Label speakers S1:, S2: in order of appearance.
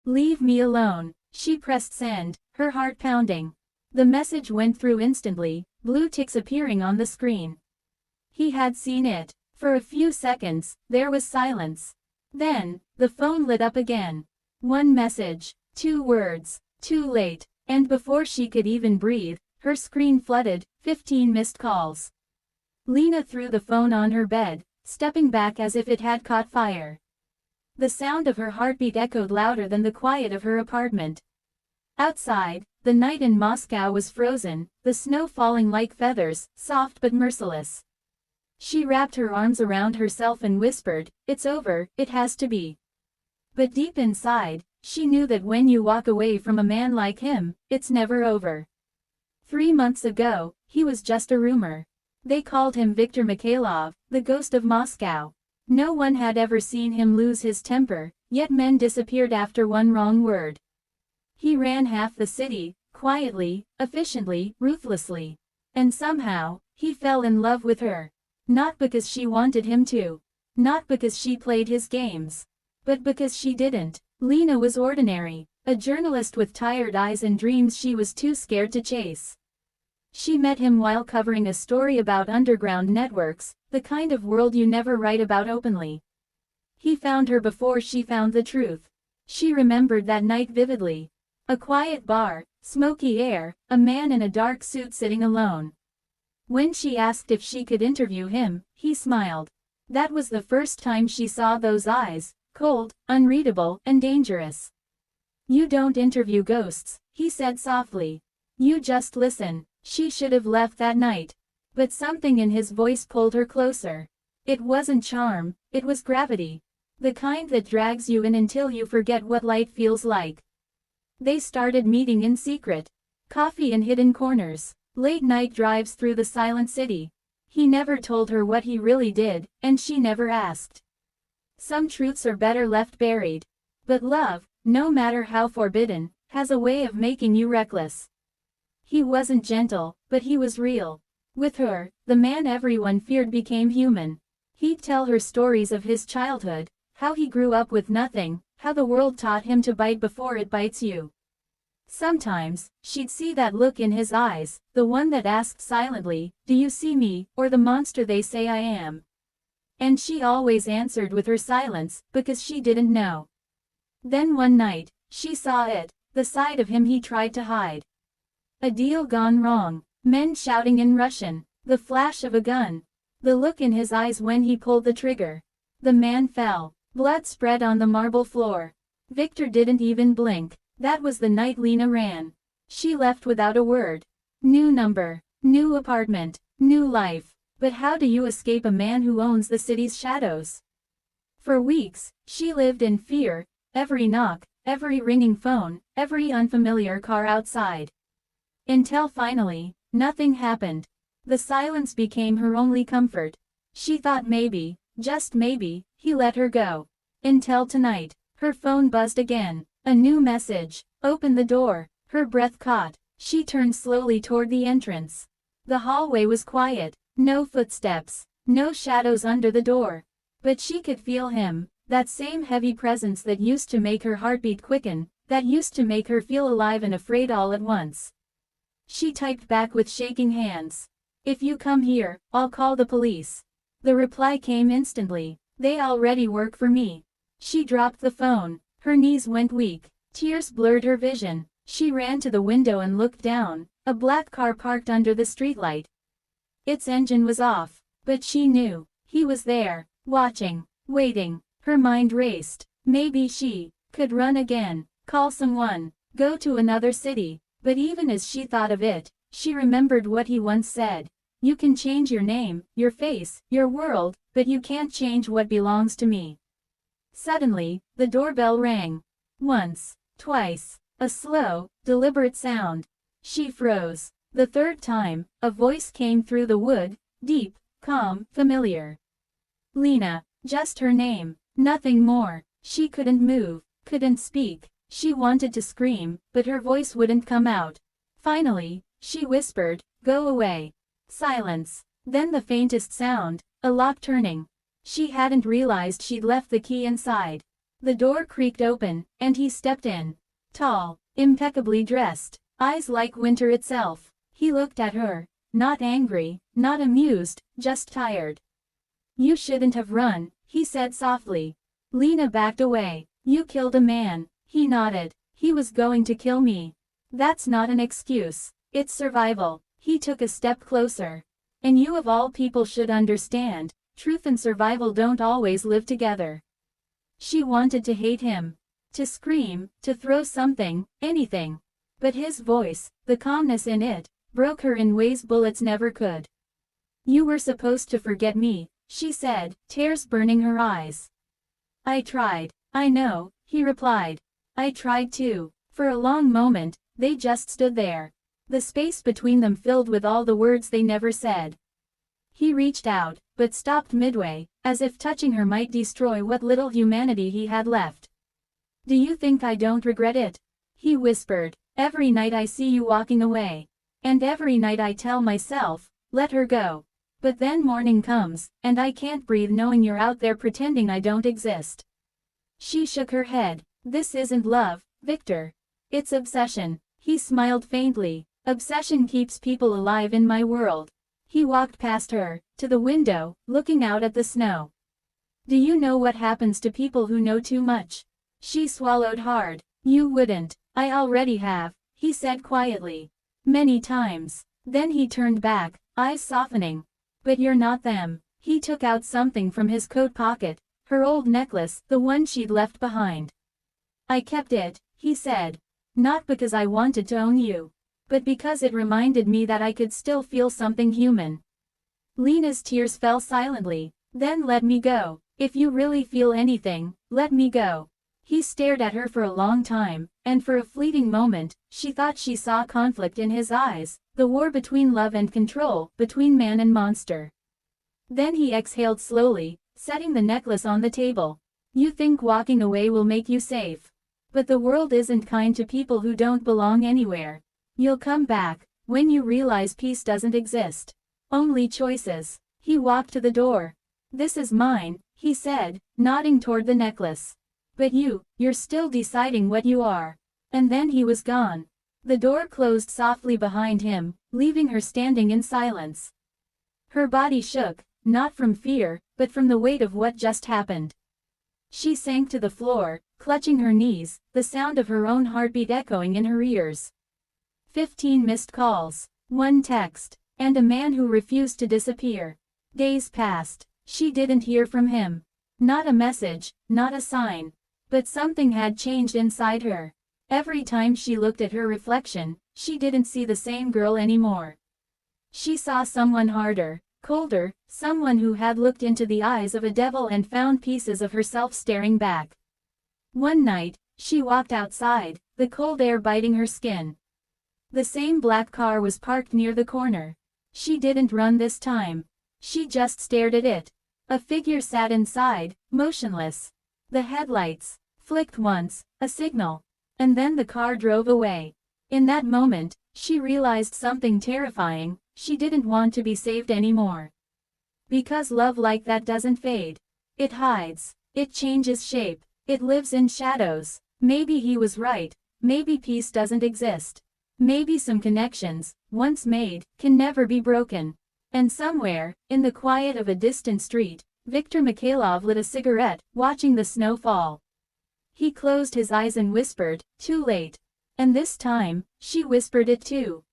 S1: Leave me alone. She pressed send, her heart pounding. The message went through instantly, blue ticks appearing on the screen. He had seen it. For a few seconds, there was silence. Then, the phone lit up again. One message, 2 words, too late, and before she could even breathe, her screen flooded, 15 missed calls. Lena threw the phone on her bed, stepping back as if it had caught fire. The sound of her heartbeat echoed louder than the quiet of her apartment. Outside, the night in Moscow was frozen, the snow falling like feathers, soft but merciless. She wrapped her arms around herself and whispered, "It's over, it has to be." But deep inside, she knew that when you walk away from a man like him, it's never over. 3 months ago, he was just a rumor. They called him Viktor Mikhailov, the ghost of Moscow. No one had ever seen him lose his temper, yet men disappeared after one wrong word. He ran half the city, quietly, efficiently, ruthlessly. And somehow, he fell in love with her. Not because she wanted him to. Not because she played his games. But because she didn't. Lena was ordinary, a journalist with tired eyes and dreams she was too scared to chase. She met him while covering a story about underground networks, the kind of world you never write about openly. He found her before she found the truth. She remembered that night vividly. A quiet bar, smoky air, a man in a dark suit sitting alone. When she asked if she could interview him, he smiled. That was the first time she saw those eyes, cold, unreadable, and dangerous. "You don't interview ghosts," he said softly. "You just listen." She should have left that night. But something in his voice pulled her closer. It wasn't charm, it was gravity. The kind that drags you in until you forget what light feels like. They started meeting in secret. Coffee in hidden corners. Late night drives through the silent city. He never told her what he really did, and she never asked. Some truths are better left buried. But love, no matter how forbidden, has a way of making you reckless. He wasn't gentle, but he was real. With her, the man everyone feared became human. He'd tell her stories of his childhood, how he grew up with nothing, how the world taught him to bite before it bites you. Sometimes, she'd see that look in his eyes, the one that asked silently, "Do you see me, or the monster they say I am?" And she always answered with her silence, because she didn't know. Then one night, she saw it, the side of him he tried to hide. A deal gone wrong, men shouting in Russian, the flash of a gun, the look in his eyes when he pulled the trigger. The man fell, blood spread on the marble floor. Viktor didn't even blink. That was the night Lena ran. She left without a word. New number, new apartment, new life. But how do you escape a man who owns the city's shadows? For weeks, she lived in fear, every knock, every ringing phone, every unfamiliar car outside. Until finally, nothing happened. The silence became her only comfort. She thought maybe, just maybe, he let her go. Until tonight, her phone buzzed again. A new message. Open the door. Her breath caught. She turned slowly toward the entrance. The hallway was quiet. No footsteps. No shadows under the door. But she could feel him, that same heavy presence that used to make her heartbeat quicken, that used to make her feel alive and afraid all at once. She typed back with shaking hands. "If you come here, I'll call the police." The reply came instantly. "They already work for me." She dropped the phone. Her knees went weak. Tears blurred her vision. She ran to the window and looked down. A black car parked under the streetlight. Its engine was off. But she knew. He was there, watching, waiting. Her mind raced. Maybe she could run again, call someone, go to another city. But even as she thought of it, she remembered what he once said. "You can change your name, your face, your world, but you can't change what belongs to me." Suddenly, the doorbell rang. Once, twice, a slow, deliberate sound. She froze. The third time, a voice came through the wood, deep, calm, familiar. Lena, just her name, nothing more. She couldn't move, couldn't speak. She wanted to scream, but her voice wouldn't come out. Finally, she whispered, "Go away." Silence. Then the faintest sound, a lock turning. She hadn't realized she'd left the key inside. The door creaked open, and he stepped in. Tall, impeccably dressed, eyes like winter itself. He looked at her, not angry, not amused, just tired. "You shouldn't have run," he said softly. Lena backed away. "You killed a man." He nodded. "He was going to kill me." "That's not an excuse. It's survival." He took a step closer. "And you of all people should understand, truth and survival don't always live together." She wanted to hate him. To scream, to throw something, anything. But his voice, the calmness in it, broke her in ways bullets never could. "You were supposed to forget me," she said, tears burning her eyes. "I tried." "I know," he replied. "I tried too." For a long moment, they just stood there. The space between them filled with all the words they never said. He reached out, but stopped midway, as if touching her might destroy what little humanity he had left. "Do you think I don't regret it?" he whispered. "Every night I see you walking away. And every night I tell myself, let her go. But then morning comes, and I can't breathe knowing you're out there pretending I don't exist." She shook her head. "This isn't love, Victor. It's obsession." He smiled faintly. "Obsession keeps people alive in my world." He walked past her, to the window, looking out at the snow. "Do you know what happens to people who know too much?" She swallowed hard. "You wouldn't." "I already have," he said quietly. "Many times." Then he turned back, eyes softening. "But you're not them." He took out something from his coat pocket, her old necklace, the one she'd left behind. "I kept it," he said. "Not because I wanted to own you. But because it reminded me that I could still feel something human." Lena's tears fell silently. "Then let me go. If you really feel anything, let me go." He stared at her for a long time, and for a fleeting moment, she thought she saw conflict in his eyes, the war between love and control, between man and monster. Then he exhaled slowly, setting the necklace on the table. "You think walking away will make you safe. But the world isn't kind to people who don't belong anywhere. You'll come back, when you realize peace doesn't exist. Only choices." He walked to the door. "This is mine," he said, nodding toward the necklace. "But you're still deciding what you are." And then he was gone. The door closed softly behind him, leaving her standing in silence. Her body shook, not from fear, but from the weight of what just happened. She sank to the floor, clutching her knees, the sound of her own heartbeat echoing in her ears. 15 missed calls, 1 text, and a man who refused to disappear. Days passed. She didn't hear from him. Not a message, not a sign. But something had changed inside her. Every time she looked at her reflection, she didn't see the same girl anymore. She saw someone harder, colder, someone who had looked into the eyes of a devil and found pieces of herself staring back. One night, she walked outside, the cold air biting her skin. The same black car was parked near the corner. She didn't run this time. She just stared at it. A figure sat inside, motionless. The headlights flicked once, a signal. And then the car drove away. In that moment, she realized something terrifying. She didn't want to be saved anymore. Because love like that doesn't fade. It hides. It changes shape. It lives in shadows. Maybe he was right. Maybe peace doesn't exist. Maybe some connections, once made, can never be broken. And somewhere, in the quiet of a distant street, Viktor Mikhailov lit a cigarette, watching the snow fall. He closed his eyes and whispered, "Too late." And this time, she whispered it too.